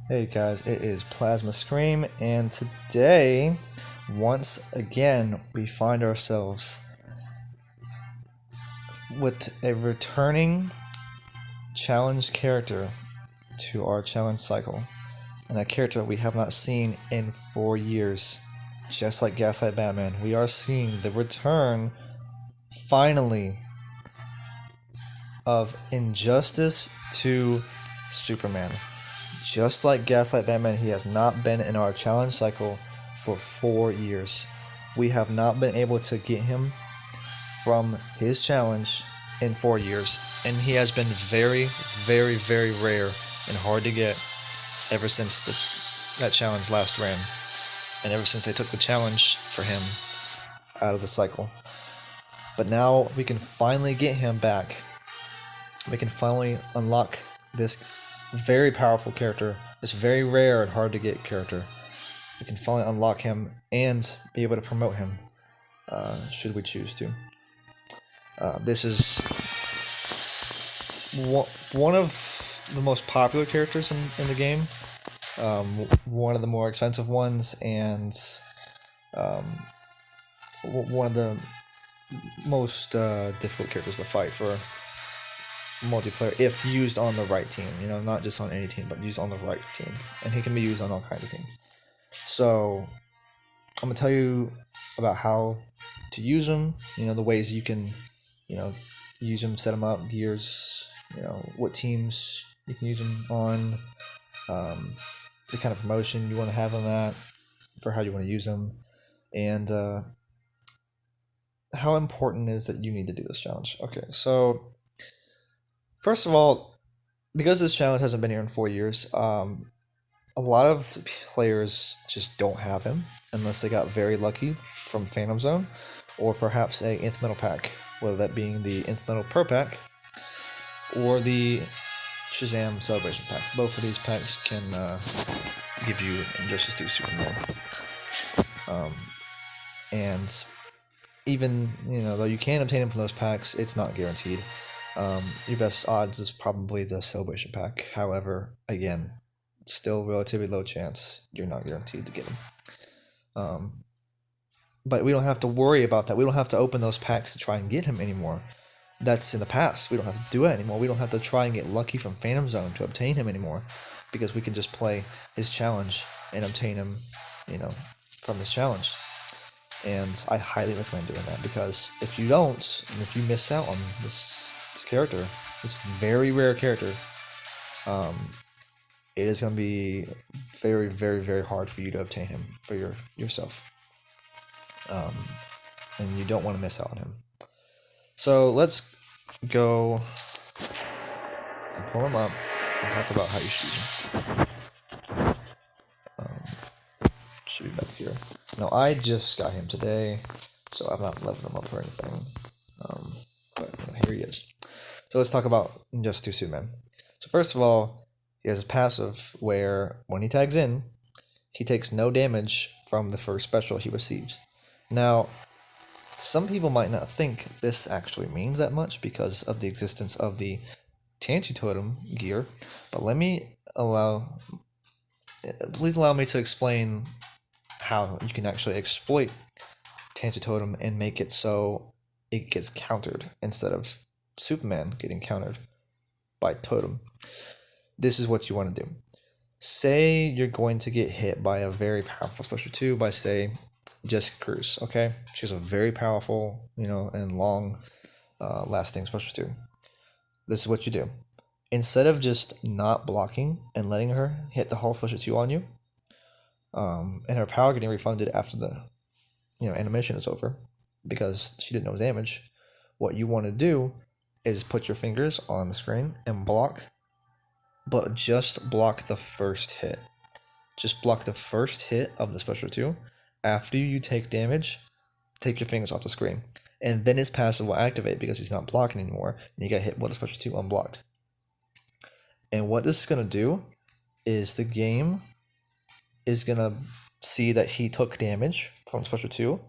Hey guys, it is PlazmaScream, and today, once again, we find ourselves with a returning challenge character to our challenge cycle, and a character we have not seen in 4 years. Just like Gaslight Batman, we are seeing the return, finally, of Injustice to Superman. Just like Gaslight Batman, he has not been in our challenge cycle for 4 years. We have not been able to get him from his challenge in 4 years, and he has been very, very, very rare and hard to get ever since that challenge last ran, and ever since they took the challenge for him out of the cycle. But now we can finally get him back. We can finally unlock this very powerful character, this very rare and hard to get character. We can finally unlock him and be able to promote him, should we choose to. This is one of the most popular characters in the game, one of the more expensive ones, and one of the most difficult characters to fight for multiplayer if used on the right team. Not just on any team, but used on the right team. And he can be used on all kinds of teams. So I'm gonna tell you about how to use him, the ways you can use him, set him up, gears, what teams you can use him on, the kind of promotion you want to have him at, for how you want to use him, and how important it is that you need to do this challenge. Okay, so first of all, because this challenge hasn't been here in 4 years, a lot of players just don't have him unless they got very lucky from Phantom Zone, or perhaps a Nth Metal pack, whether that being the Nth Metal Pro pack or the Shazam Celebration pack. Both of these packs can give you Injustice 2 Superman. And even, though you can obtain them from those packs, it's not guaranteed. Your best odds is probably the Celebration pack. However, again, it's still relatively low chance. You're not guaranteed to get them. But we don't have to worry about that. We don't have to open those packs to try and get him anymore. That's in the past. We don't have to do it anymore. We don't have to try and get lucky from Phantom Zone to obtain him anymore, because we can just play his challenge and obtain him, from his challenge. And I highly recommend doing that, because if you don't, and if you miss out on this character, this very rare character, it is going to be very, very, very hard for you to obtain him for yourself. And you don't want to miss out on him. So let's go and pull him up and talk about how you should use him. Should be back here. Now, I just got him today, so I'm not leveling him up or anything. But here he is. So let's talk about Injustice 2 Superman. So first of all, he has a passive where when he tags in, he takes no damage from the first special he receives. Now, some people might not think this actually means that much because of the existence of the Tantu Totem gear, but please allow me to explain how you can actually exploit Tantu Totem and make it so it gets countered instead of Superman getting countered by Totem. This is what you want to do. Say you're going to get hit by a very powerful Special 2 by, say, Jessica Cruz, okay? She's a very powerful, and long lasting Special 2. This is what you do. Instead of just not blocking and letting her hit the whole Special 2 on you, and her power getting refunded after the animation is over because she didn't know damage, what you want to do is put your fingers on the screen and block, but just block the first hit. Just block the first hit of the Special 2. After you take damage, take your fingers off the screen, and then his passive will activate because he's not blocking anymore, and you get hit with a Special 2 unblocked. And what this is going to do is the game is going to see that he took damage from Special 2,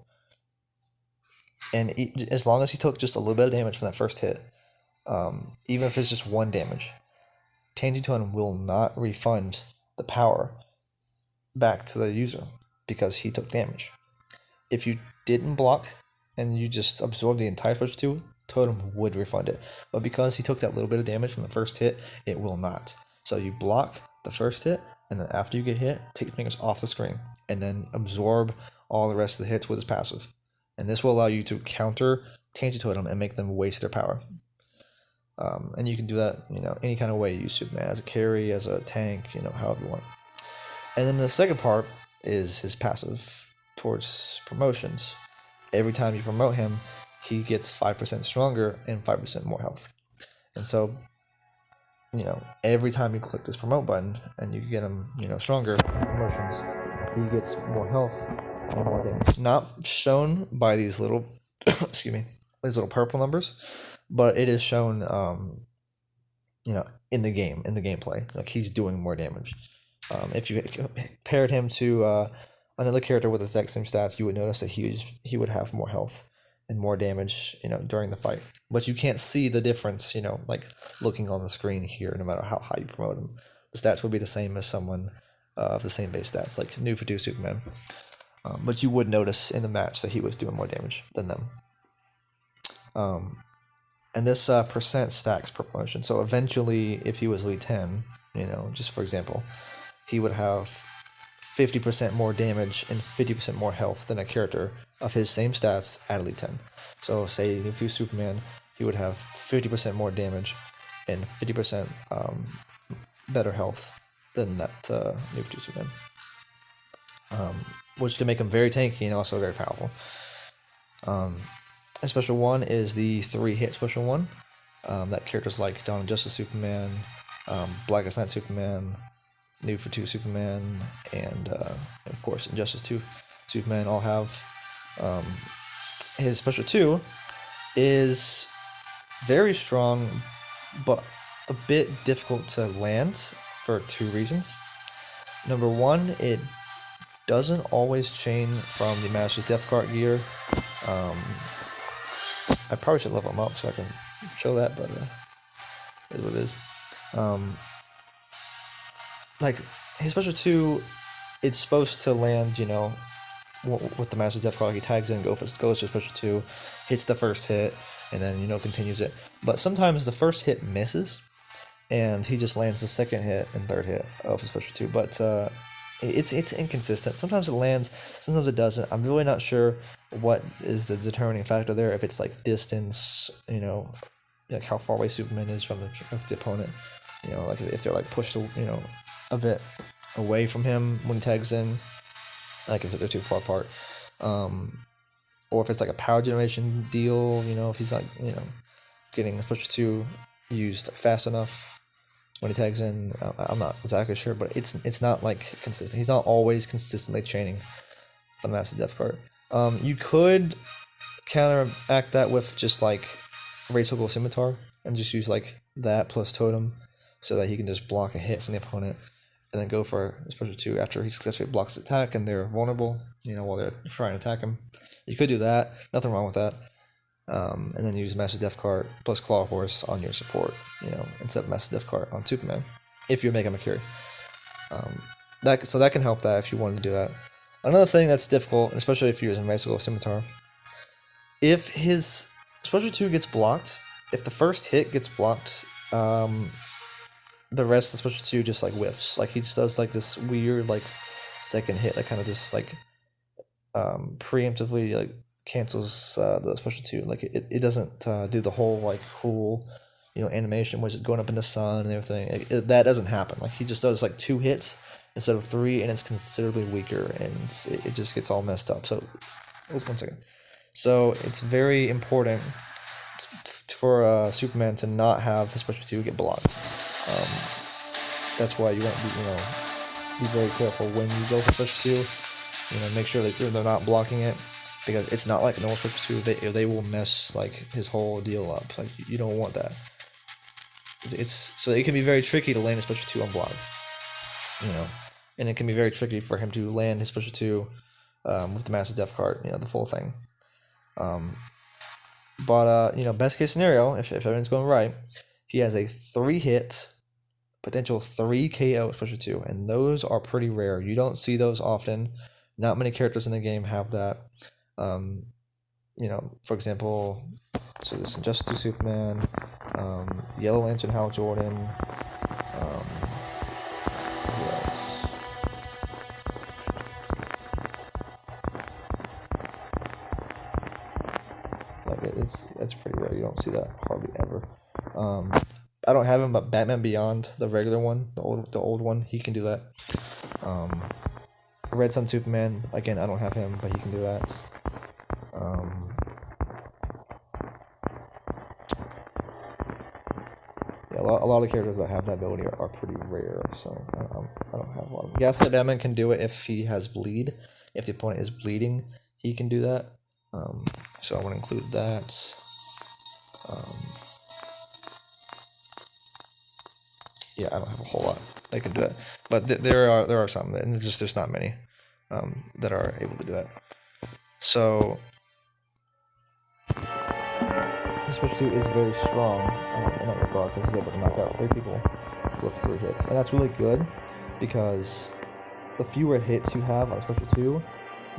and as long as he took just a little bit of damage from that first hit, even if it's just 1 damage, Tantu Totem will not refund the power back to the user because he took damage. If you didn't block and you just absorbed the entire special 2, Totem would refund it. But because he took that little bit of damage from the first hit, it will not. So you block the first hit, and then after you get hit, take your fingers off the screen, and then absorb all the rest of the hits with his passive. And this will allow you to counter Tangent Totem and make them waste their power. And you can do that, any kind of way you use Superman, as a carry, as a tank, however you want. And then the second part is his passive towards promotions. Every time you promote him, he gets 5% stronger and 5% more health. And so, every time you click this promote button and you get him, stronger promotions, he gets more health and more damage. Not shown by these little, excuse me, these little purple numbers, but it is shown, in the game, in the gameplay. Like, he's doing more damage. If you paired him to another character with the exact same stats, you would notice that he would have more health and more damage, during the fight. But you can't see the difference, like looking on the screen here, no matter how high you promote him. The stats would be the same as someone of the same base stats, like new for 2 Superman. But you would notice in the match that he was doing more damage than them. And this percent stacks per promotion. So eventually, if he was Elite 10, just for example, he would have 50% more damage and 50% more health than a character of his same stats at Elite 10. So say if you Superman, he would have 50% more damage and 50% better health than that new 2 Superman. Which to make him very tanky and also very powerful. A special 1 is the 3-hit special 1. That characters like Dawn of Justice Superman, Blackest Night Superman, New for 2 Superman, and of course Injustice 2 Superman all have. His special 2 is very strong, but a bit difficult to land for 2 reasons. Number 1, it doesn't always chain from the Master's Death Card gear. I probably should level him up so I can show that, but it is what it is. Like, his special 2, it's supposed to land, with the Master Death Card. He tags in, goes to special 2, hits the first hit, and then, continues it. But sometimes the first hit misses, and he just lands the second hit and third hit of his special 2. But it's inconsistent. Sometimes it lands, sometimes it doesn't. I'm really not sure what is the determining factor there. If it's like distance, like how far away Superman is from the opponent. Like if they're like pushed, a bit away from him when he tags in, like if they're too far apart, or if it's like a power generation deal, if he's like, getting the special 2 used fast enough when he tags in. I'm not exactly sure, but it's not like consistent. He's not always consistently chaining for the Master Death Card. You could counteract that with just like Racial Scimitar and just use like that plus Totem so that he can just block a hit from the opponent and then go for a special 2 after he successfully blocks the attack and they're vulnerable, while they're trying to attack him. You could do that. Nothing wrong with that. And then use Master Death Card plus Claw Horse on your support, instead of Master Death Card on Superman, if you make him a carry. That can help that if you wanted to do that. Another thing that's difficult, especially if you're using Racial Scimitar, if his special 2 gets blocked, if the first hit gets blocked, the rest of the special 2 just like whiffs. Like he just does like this weird like second hit that kind of just like preemptively like cancels the special 2. Like it doesn't do the whole like cool animation which is going up in the sun and everything. That doesn't happen. Like he just does like 2 hits instead of 3, and it's considerably weaker, and it just gets all messed up. So, 1 second. So it's very important for Superman to not have his special 2 get blocked. That's why you want to be very careful when you go for special 2. Make sure that they're not blocking it, because it's not like a normal special 2. They will mess like his whole deal up. Like you don't want that. So it can be very tricky to land a special 2 unblocked. And it can be very tricky for him to land his special 2 with the Massive Death Card, the full thing. But best case scenario, if everything's going right, he has a 3-hit potential 3 KO special 2, and those are pretty rare. You don't see those often. Not many characters in the game have that. For example, so there's Injustice 2 Superman, Yellow Lantern Hal Jordan, who else? It's pretty rare. You don't see that hardly ever. I don't have him, but Batman Beyond, the regular one, the old one, he can do that. Red Sun Superman, again, I don't have him, but he can do that. A lot of characters that have that ability are pretty rare, so I don't have one. Gaslight Batman can do it if he has bleed. If the opponent is bleeding, he can do that. So I want to include that. Yeah, I don't have a whole lot that can do it, but there are some, and there's not many that are able to do it. So this special 2 is very strong in that regard because he's able to knock out 3 people with 3 hits, and that's really good because the fewer hits you have on a special 2,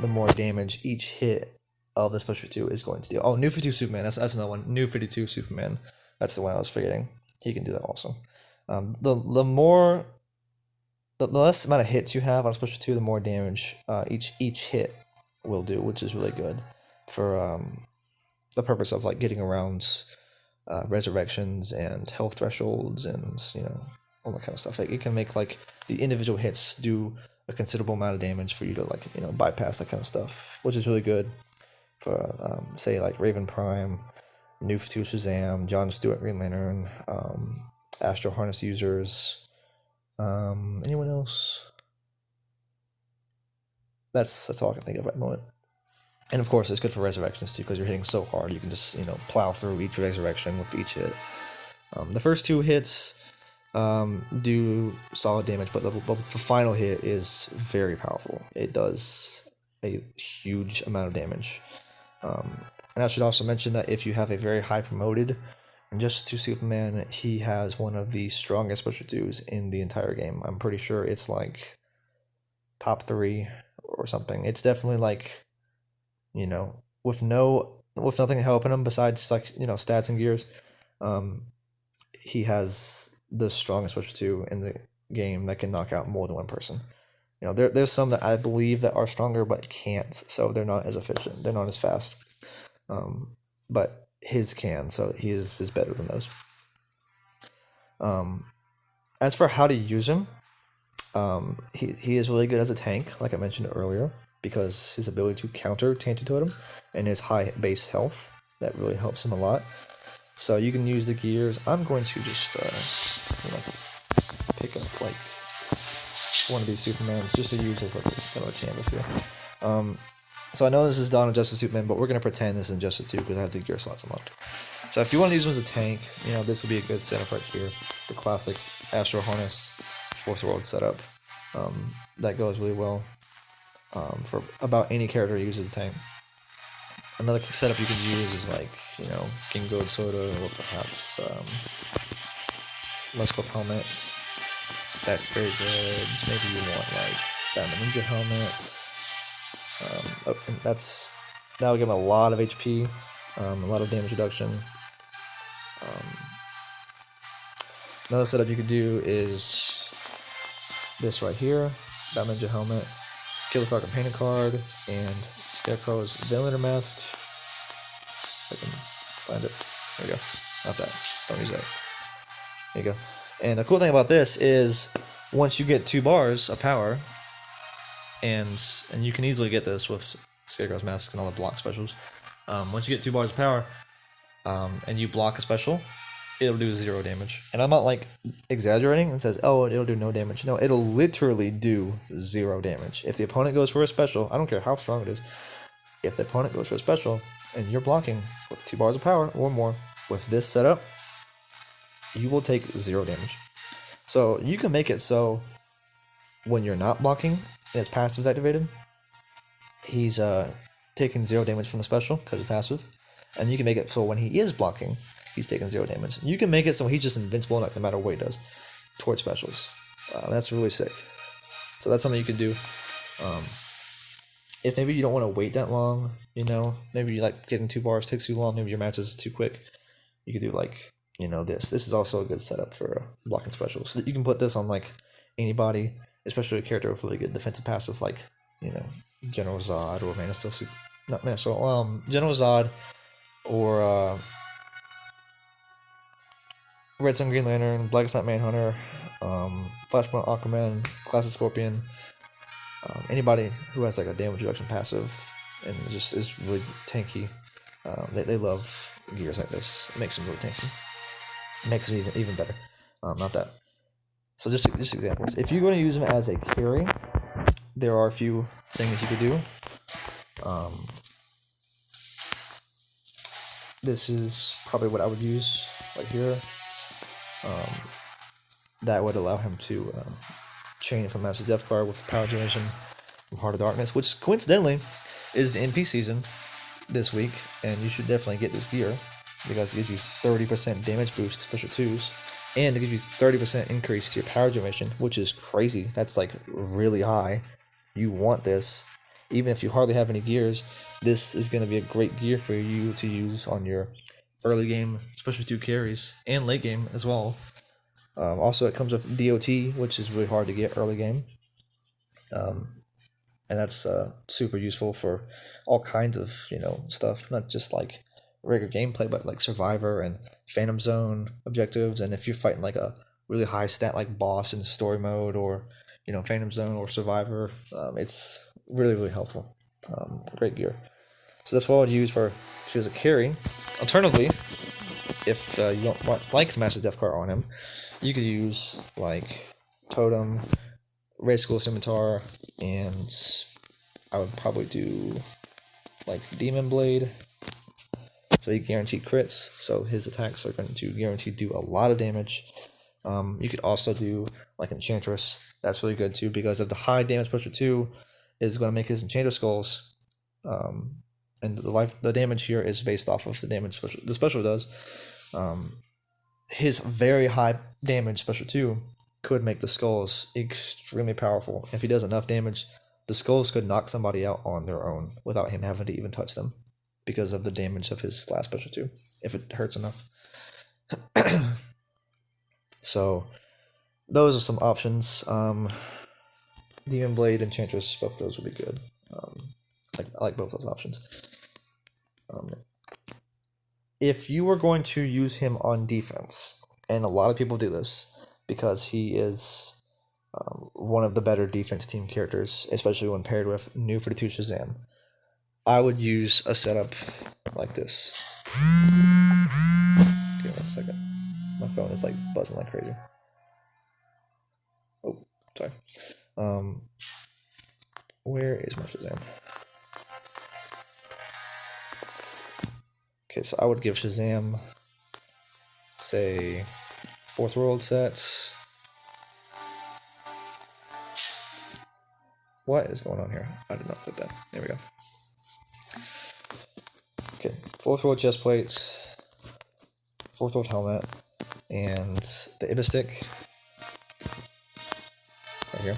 the more damage each hit of the special 2 is going to do. Oh, New 52 Superman, that's another one. New 52 Superman, that's the one I was forgetting. He can do that also. The less amount of hits you have on a special 2, the more damage each hit will do, which is really good for the purpose of like getting around resurrections and health thresholds and all that kind of stuff. Like it can make like the individual hits do a considerable amount of damage for you to like bypass that kind of stuff, which is really good for say like Raven Prime, New 52 Shazam, John Stewart Green Lantern, Astro Harness users. Anyone else? That's all I can think of at the moment. And of course, it's good for resurrections too, because you're hitting so hard. You can just plow through each resurrection with each hit. The first 2 hits do solid damage, but the final hit is very powerful. It does a huge amount of damage. And I should also mention that if you have a very high promoted Injustice 2 Superman, he has one of the strongest special 2s in the entire game. I'm pretty sure it's like top 3 or something. It's definitely like, with nothing helping him besides like, stats and gears, he has the strongest special 2 in the game that can knock out more than one person. There's some that I believe that are stronger but can't, so they're not as efficient. They're not as fast. But his can, so he is better than those. As for how to use him, he is really good as a tank, like I mentioned earlier, because his ability to counter Tainted Totem and his high base health, that really helps him a lot. So you can use the gears. I'm going to just pick up like one of these Supermans just to use as like kind of a canvas here. So I know this is Dawn of Justice Superman, but we're going to pretend this is Injustice 2 because I have the gear slots unlocked. So if you want to use him as a tank, this would be a good setup right here. The classic Astro Harness Fourth World setup. That goes really well for about any character who uses a tank. Another setup you can use is like, King Gold Soda or perhaps Lesco Helmet. That's very good. Maybe you want like Batman Ninja Helmet. That'll give him a lot of HP, a lot of damage reduction. Another setup you could do is this right here: Batman Ninja Helmet, Killer Card Companion Card, and Scarecrow's Ventilator Mask. If I can find it. There you go. Not that. Don't use that. There you go. And the cool thing about this is once you get 2 bars of power, and you can easily get this with Scarecrow's Mask and all the block specials. Once you get 2 bars of power, and you block a special, it'll do 0 damage. And I'm not like exaggerating and says, oh, it'll do no damage. No, it'll literally do 0 damage. If the opponent goes for a special, I don't care how strong it is, if the opponent goes for a special and you're blocking with 2 bars of power or more with this setup, you will take 0 damage. So you can make it so when you're not blocking and his passive is activated, he's taking 0 damage from the special because it's passive. And you can make it so when he is blocking, he's taking 0 damage. You can make it so he's just invincible no matter what he does. towards specials. That's really sick. So that's something you could do. If maybe you don't want to wait that long, maybe you like getting 2 bars takes too long, maybe your match is too quick, you could do like, this. This is also a good setup for blocking specials. So you can put this on like anybody, especially a character with really good defensive passive, like, General Zod or Man of Steel Super. Not Man of Steel, General Zod or Red Sun Green Lantern, Black Snap Manhunter, Flashpoint Aquaman, Classic Scorpion. Anybody who has like a damage reduction passive and just is really tanky, they love gears like this. It makes them really tanky. It makes them even better. Not that. So just examples. If you're going to use them as a carry, there are a few things you could do. This is probably what I would use right here. That would allow him to chain from Master Death card with Power Generation from Heart of Darkness, which coincidentally is the NP season this week, and you should definitely get this gear because it gives you 30% damage boost special 2s, and it gives you 30% increase to your Power Generation, which is crazy. That's like really high. You want this. Even if you hardly have any gears, this is going to be a great gear for you to use on your early game special 2 carries and late game as well. Also, it comes with DOT, which is really hard to get early game. And that's super useful for all kinds of, stuff, not just like regular gameplay, but like Survivor and Phantom Zone objectives. And if you're fighting like a really high stat like boss in story mode or, Phantom Zone or Survivor, it's really, really helpful. Great gear. So that's what I would use for she as a carry. Alternatively, if you don't like the Massive Death card on him, you could use like Totem, Red Skull Scimitar, and I would probably do like Demon Blade. So he guaranteed crits, so his attacks are going to guaranteed do a lot of damage. You could also do like Enchantress. That's really good too because of the high damage special 2 is going to make his Enchantress skulls. And the damage here is based off of the damage the special does. His very high damage special 2 could make the skulls extremely powerful. If he does enough damage, the skulls could knock somebody out on their own without him having to even touch them because of the damage of his last special 2, if it hurts enough. So those are some options. Demon Blade, Enchantress, both of those would be good. I like both those options. If you were going to use him on defense, and a lot of people do this because he is one of the better defense team characters, especially when paired with New 42 Shazam, I would use a setup like this. Okay, 1 second. My phone is like buzzing like crazy. Oh, sorry. Where is my Shazam? Okay, so I would give Shazam, say, 4th World set. What is going on here? I did not put that. There we go. Okay, 4th World chest plates, 4th World helmet, and the Ibistic right here.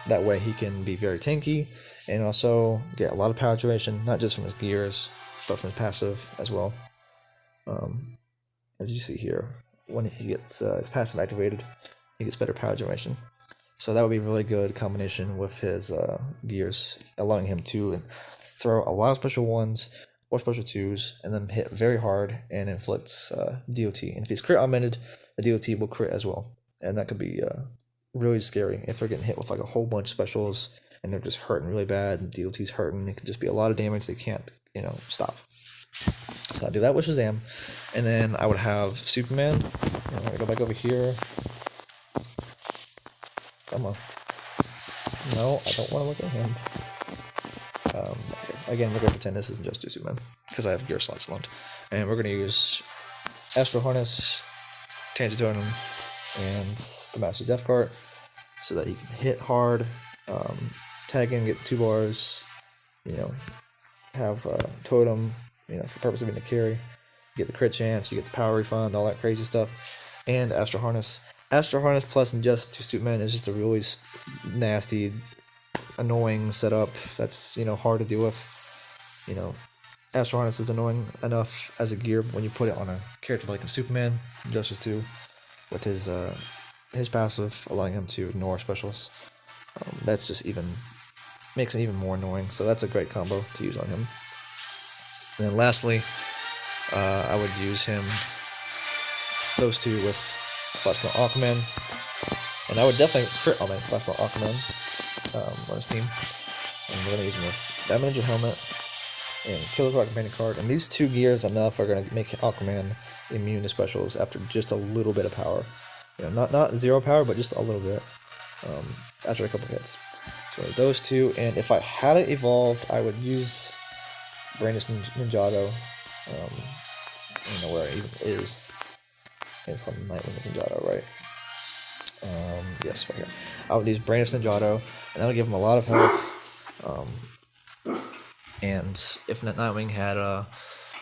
That way he can be very tanky and also get a lot of power duration, not just from his gears, but from his passive as well. As you see here, when he gets his passive activated, he gets better power generation. So that would be a really good combination with his gears, allowing him to throw a lot of special 1s or special 2s, and then hit very hard and inflicts DOT. And if he's crit augmented, the DOT will crit as well. And that could be really scary if they're getting hit with like a whole bunch of specials and they're just hurting really bad and DOT's hurting. It could just be a lot of damage they can't, stop. So I'd do that with Shazam. And then I would have Superman. I'm going to go back over here. Come on. No, I don't want to look at him. Again, we're going to pretend this isn't just Superman because I have gear slots alone. And we're going to use Astro Harness, Tangent Totem, and the Master Death card so that he can hit hard, tag in, get 2 bars, have Totem, for purpose of being a carry. You get the crit chance, you get the power refund, all that crazy stuff, and Astro Harness. Astro Harness plus Just 2 Superman is just a really nasty, annoying setup that's, hard to deal with. Astro Harness is annoying enough as a gear when you put it on a character like a Superman, Justice 2, with his passive allowing him to ignore specials. That's just makes it even more annoying, so that's a great combo to use on him. And then lastly, I would use those two with Flashpoint Aquaman, and I would definitely crit on my Flashpoint Aquaman on his team, and we're going to use him with Batman Ninja Helmet and Killer Croc Companion card, and these two gears enough are going to make Aquaman immune to specials after just a little bit of power. Not zero power, but just a little bit after a couple hits. So those two, and if I had it evolved, I would use Brandis Ninjato. I don't know where it even is. It's called Nightwing Ninjato, right? Yes, right here. I would use Brandis Ninjato, and that would give him a lot of health. And if Nightwing had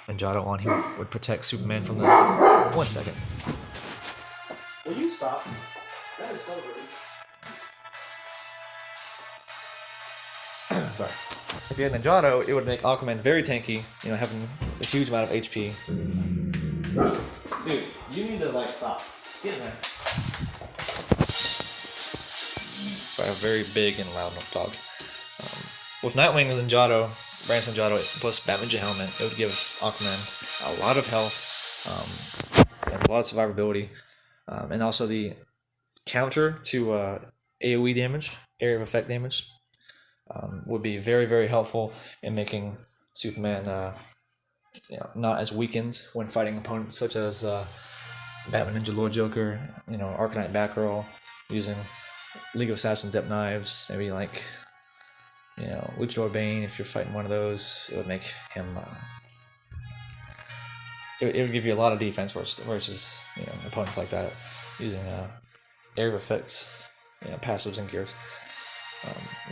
Ninjato on, he would protect Superman from the... 1 second. Will you stop? That is so rude. Sorry. If you had Ninjato, it would make Aquaman very tanky, having a huge amount of HP. Dude, you need to, stop. Get in there. Sorry, a very big and loud dog. With Nightwing's Ninjato, Brandis Ninjato plus Batman Ninja Helmet, it would give Aquaman a lot of health, and a lot of survivability, and also the counter to AoE damage, area of effect damage. Would be very, very helpful in making Superman not as weakened when fighting opponents such as Batman Ninja Lord Joker, Arcanite Batgirl, using League of Assassins Depth Knives, maybe Luchador Bane. If you're fighting one of those, it would make him it would give you a lot of defense versus opponents like that, using area of effects, passives and gears.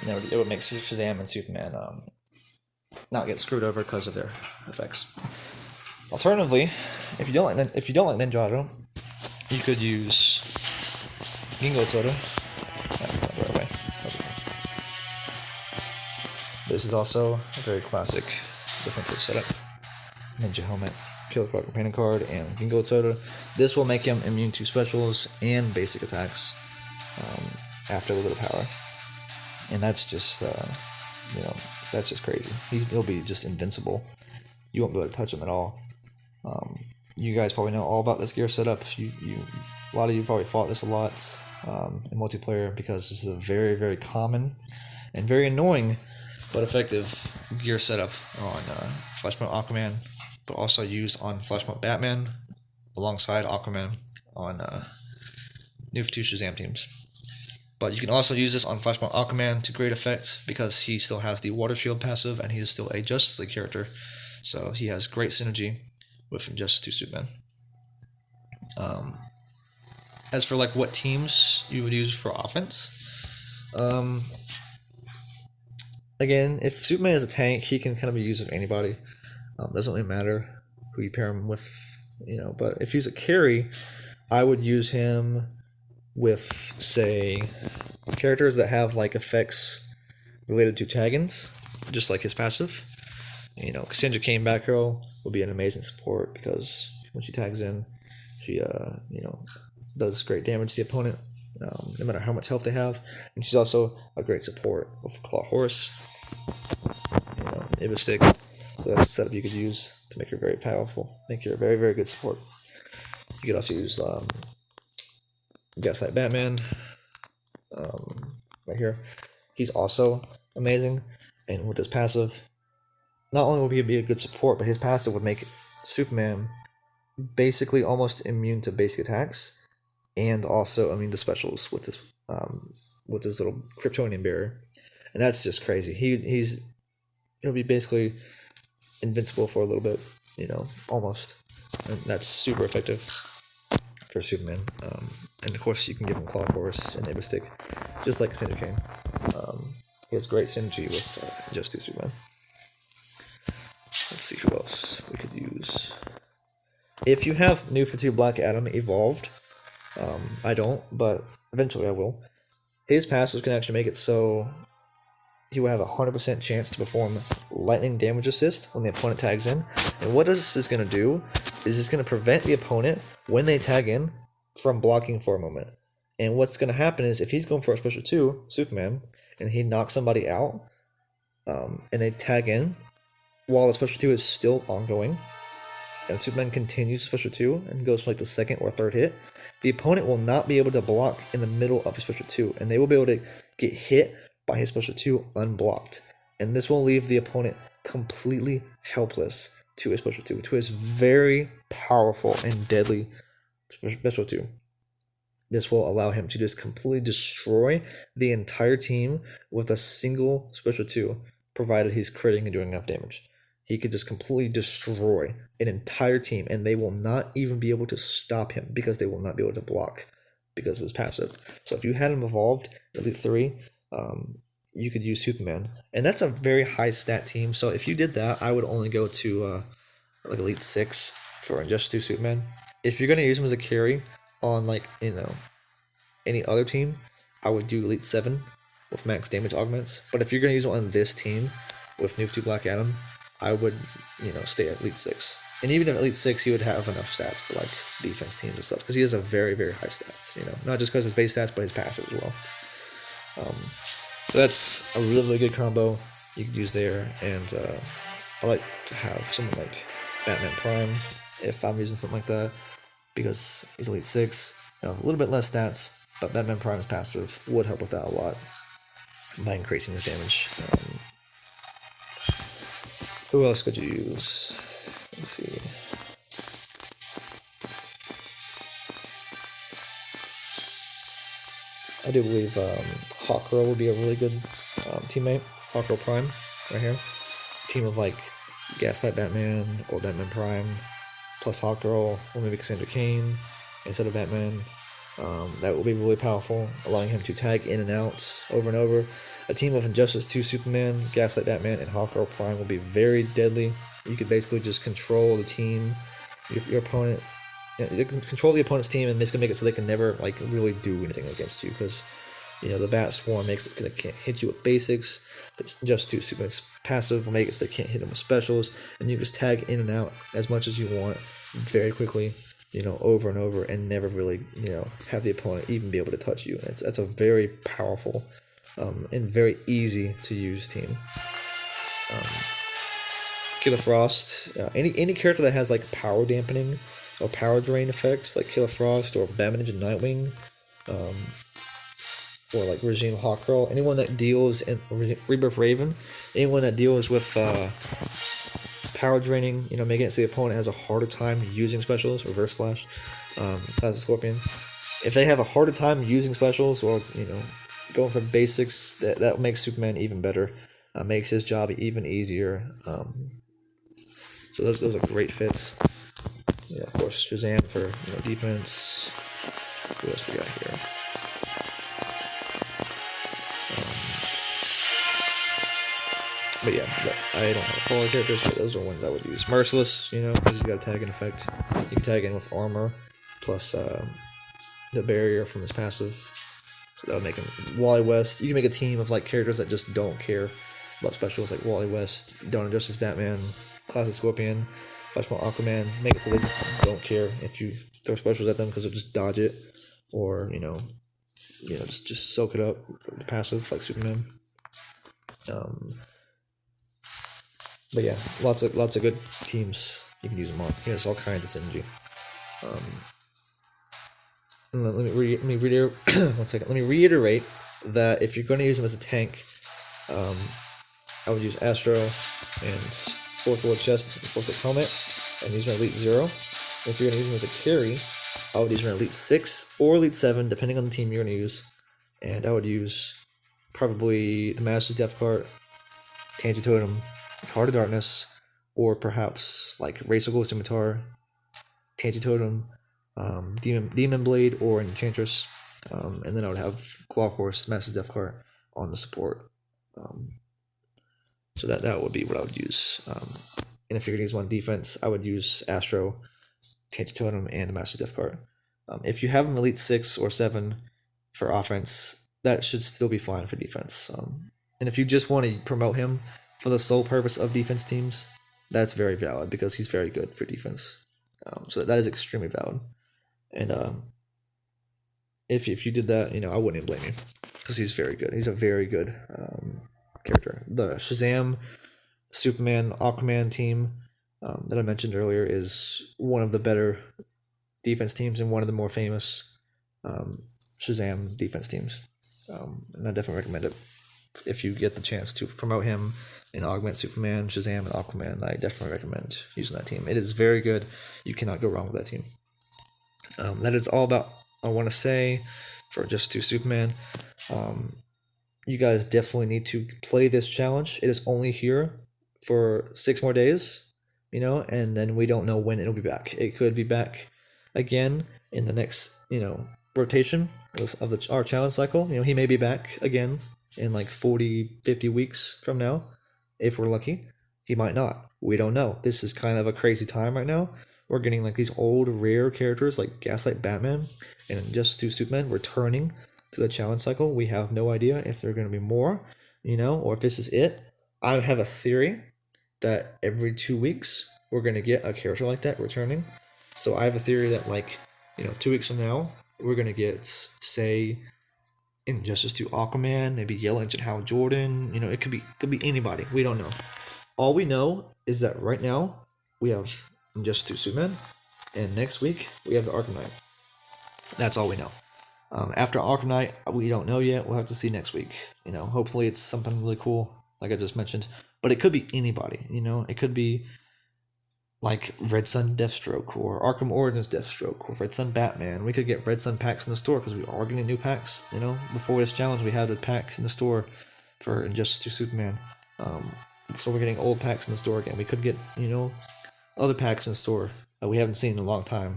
It would make Shazam and Superman not get screwed over because of their effects. Alternatively, if you don't like Ninjato, you could use Gingo Todo. That's not the right way. This is also a very classic defensive setup. Ninja Helmet, Killer Croc Companion card, and Gingo Todo. This will make him immune to specials and basic attacks after a little bit of power. And that's just, that's just crazy. He'll be just invincible. You won't be able to touch him at all. You guys probably know all about this gear setup. A lot of you probably fought this a lot in multiplayer, because this is a very, very common and very annoying but effective gear setup on Flashpoint Aquaman, but also used on Flashpoint Batman alongside Aquaman on New 2 Shazam teams. But you can also use this on Flashpoint Aquaman to great effect, because he still has the Water Shield passive, and he is still a Justice League character. So he has great synergy with Justice 2 Superman. As for what teams you would use for offense, again, if Superman is a tank, he can kind of be used with anybody. Doesn't really matter who you pair him with, But if he's a carry, I would use him with, say, characters that have effects related to tag-ins, just like his passive. Cassandra Cain Batgirl would be an amazing support, because when she tags in, she does great damage to the opponent, no matter how much health they have. And she's also a great support with Claw Horse, Ibis Stick. So that's a setup you could use to make her very powerful, make her a very, very good support. You could also use Gaslight Batman, right here. He's also amazing, and with his passive, not only will he be a good support, but his passive would make Superman basically almost immune to basic attacks, and also immune to specials with this little Kryptonian barrier, and that's just crazy. He'll be basically invincible for a little bit, almost, and that's super effective for Superman. And of course, you can give him Claw Horse and Ibis Stick, just like Cassandra Cain. He has great synergy with Just 2 Superman. Let's see who else we could use. If you have New 52 Black Adam evolved, I don't, but eventually I will. His passive can actually make it so he will have a 100% chance to perform lightning damage assist when the opponent tags in. And what this is going to do is it's going to prevent the opponent, when they tag in, from blocking for a moment. And what's going to happen is if he's going for a special 2, Superman, and he knocks somebody out, and they tag in, while the special 2 is still ongoing, and Superman continues special 2 and goes for like the second or third hit, the opponent will not be able to block in the middle of his special 2, and they will be able to get hit by his special 2 unblocked. And this will leave the opponent completely helpless to his special 2, to his very powerful and deadly special 2. This will allow him to just completely destroy the entire team with a single special 2, provided he's critting and doing enough damage. He could just completely destroy an entire team, and they will not even be able to stop him because they will not be able to block because of his passive. So if you had him evolved Elite 3, you could use Superman. And that's a very high stat team, so if you did that, I would only go to like Elite 6 for just 2 Superman. If you're going to use him as a carry on any other team, I would do Elite 7 with max damage augments. But if you're going to use him on this team with New 2 Black Adam, I would, stay at Elite 6. And even at Elite 6, he would have enough stats for, like, defense teams and stuff. Because he has a very, very high stats, Not just because of his base stats, but his passive as well. So that's a really, really good combo you could use there. And I like to have someone like Batman Prime if I'm using something like that. Because he's Elite 6, a little bit less stats. But Batman Prime's passive would help with that a lot by increasing his damage. Who else could you use? Let's see. I do believe Hawkgirl would be a really good teammate. Hawkgirl Prime, right here. Team of like Gaslight Batman or Batman Prime, plus Hawkgirl, or maybe Cassandra Cain instead of Batman. That will be really powerful, allowing him to tag in and out over and over. A team of Injustice 2 Superman, Gaslight Batman, and Hawkgirl Prime will be very deadly. You could basically just control the team, your opponent. You can control the opponent's team and basically make it so they can never really do anything against you, because the Bat Swarm makes it they can't hit you with basics. It's just 2 Superman's passive will make it so they can't hit them with specials, and you just tag in and out as much as you want very quickly. Over and over, and never really, have the opponent even be able to touch you. That's a very powerful and very easy to use team. Killer Frost, any character that has like power dampening or power drain effects, like Killer Frost or Batman Ninja Nightwing, or like Regime Hawkgirl, anyone that deals in Rebirth Raven, anyone that deals with power draining, making it so the opponent has a harder time using specials, Reverse Flash, Plasma Scorpion. If they have a harder time using specials or, going for basics, that makes Superman even better, makes his job even easier. So those are great fits. Yeah, of course, Shazam for defense. Who else we got here? But yeah, I don't have all the characters, but those are ones I would use. Merciless, because he's got a tag in effect. You can tag in with armor, plus the barrier from his passive. So that would make him Wally West. You can make a team of characters that just don't care about specials, like Wally West, Dawn of Justice Batman, Classic Scorpion, Flashpoint Aquaman. Make it so they don't care if you throw specials at them, because they'll just dodge it, or just soak it up for the passive like Superman. But yeah, lots of good teams you can use them on. He has all kinds of synergy. Let me reiterate. One second. Let me reiterate that if you're going to use him as a tank, I would use Astro and fourth wheel chest, fourth wheel helmet, and use my Elite 0. If you're going to use him as a carry, I would use my Elite 6 or Elite 7, depending on the team you're going to use. And I would use probably the Master's Death Cart, Tangent Totem, Heart of Darkness, or perhaps Racial Scimitar, Tangent Totem, Demon Blade, or Enchantress. And then I would have Claw Horse, Master's Death Cart on the support. So that would be what I would use. And if you're going to use one defense, I would use Astro, Tangent Totem, and the Master's Death Cart. If you have him Elite 6 or 7 for offense, that should still be fine for defense. And if you just want to promote him for the sole purpose of defense teams, that's very valid because he's very good for defense. So that is extremely valid. And if you did that, I wouldn't even blame you because he's very good. He's a very good character. The Shazam, Superman, Aquaman team that I mentioned earlier is one of the better defense teams and one of the more famous Shazam defense teams. And I definitely recommend it if you get the chance to promote him and augment Superman, Shazam, and Aquaman. I definitely recommend using that team. It is very good. You cannot go wrong with that team. That is all about I want to say for Just 2 Superman. You guys definitely need to play this challenge. It is only here for 6 more days, and then we don't know when it'll be back. It could be back again in the next, rotation of our challenge cycle. He may be back again in like 40, 50 weeks from now, if we're lucky. He might not. We don't know. This is kind of a crazy time right now. We're getting like these old rare characters like Gaslight Batman and Justice 2 Superman returning to the challenge cycle. We have no idea if there are going to be more, or if this is it. I have a theory that every 2 weeks we're going to get a character like that returning. So I have a theory that 2 weeks from now we're going to get, say, Injustice 2 Aquaman, maybe Yellow Engine Hal Jordan. It could be anybody. We don't know. All we know is that right now we have Injustice 2 Superman, and next week we have the Arkham Knight. That's all we know. After Arkham Knight, we don't know yet. We'll have to see next week. Hopefully it's something really cool, like I just mentioned. But it could be anybody. It could be like Red Sun Deathstroke or Arkham Origins Deathstroke or Red Sun Batman. We could get Red Sun packs in the store because we are getting new packs. Before this challenge, we had a pack in the store for Injustice 2 Superman. So we're getting old packs in the store again. We could get, other packs in the store that we haven't seen in a long time.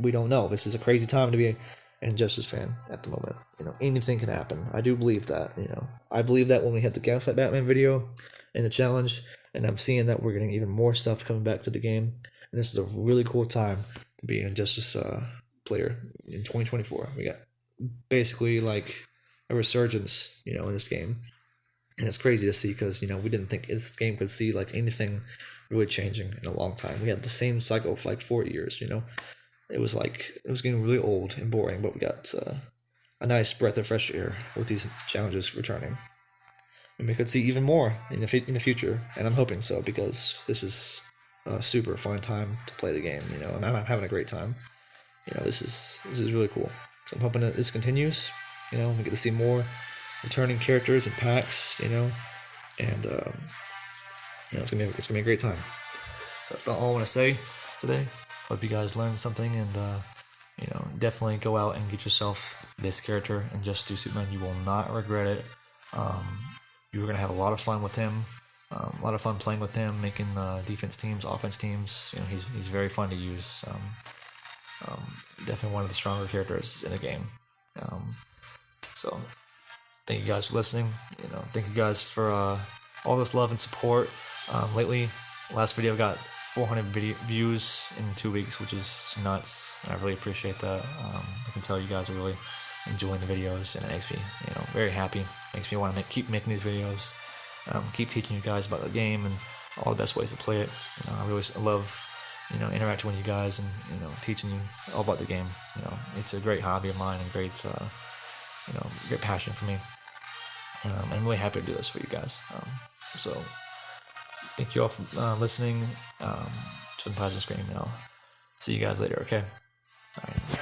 We don't know. This is a crazy time to be an Injustice fan at the moment. Anything can happen. I do believe that. I believe that when we had the Gaslight Batman video in the challenge, and I'm seeing that we're getting even more stuff coming back to the game. And this is a really cool time to be an Injustice player in 2024. We got basically like a resurgence, in this game. And it's crazy to see because, we didn't think this game could see like anything really changing in a long time. We had the same cycle for like 4 years, It was getting really old and boring, but we got a nice breath of fresh air with these challenges returning. And we could see even more in the future, and I'm hoping so because this is a super fun time to play the game, and I'm having a great time. This is really cool. So I'm hoping that this continues. We get to see more returning characters and packs, and it's gonna be a great time. So that's about all I want to say today. Hope you guys learned something, and definitely go out and get yourself this character and Just 2 Superman. You will not regret it. You're gonna have a lot of fun with him. A lot of fun playing with him, making defense teams, offense teams. He's very fun to use. Definitely one of the stronger characters in the game. So thank you guys for listening. Thank you guys for all this love and support. Lately, last video got 400 views in 2 weeks, which is nuts. I really appreciate that. I can tell you guys are really enjoying the videos, and it makes me, very happy. Makes me want to keep making these videos, keep teaching you guys about the game and all the best ways to play it. I really love, interacting with you guys and teaching you all about the game. It's a great hobby of mine and great passion for me. I'm really happy to do this for you guys. So thank you all for listening to the PlazmaScream, and I'll see you guys later. Okay. All right.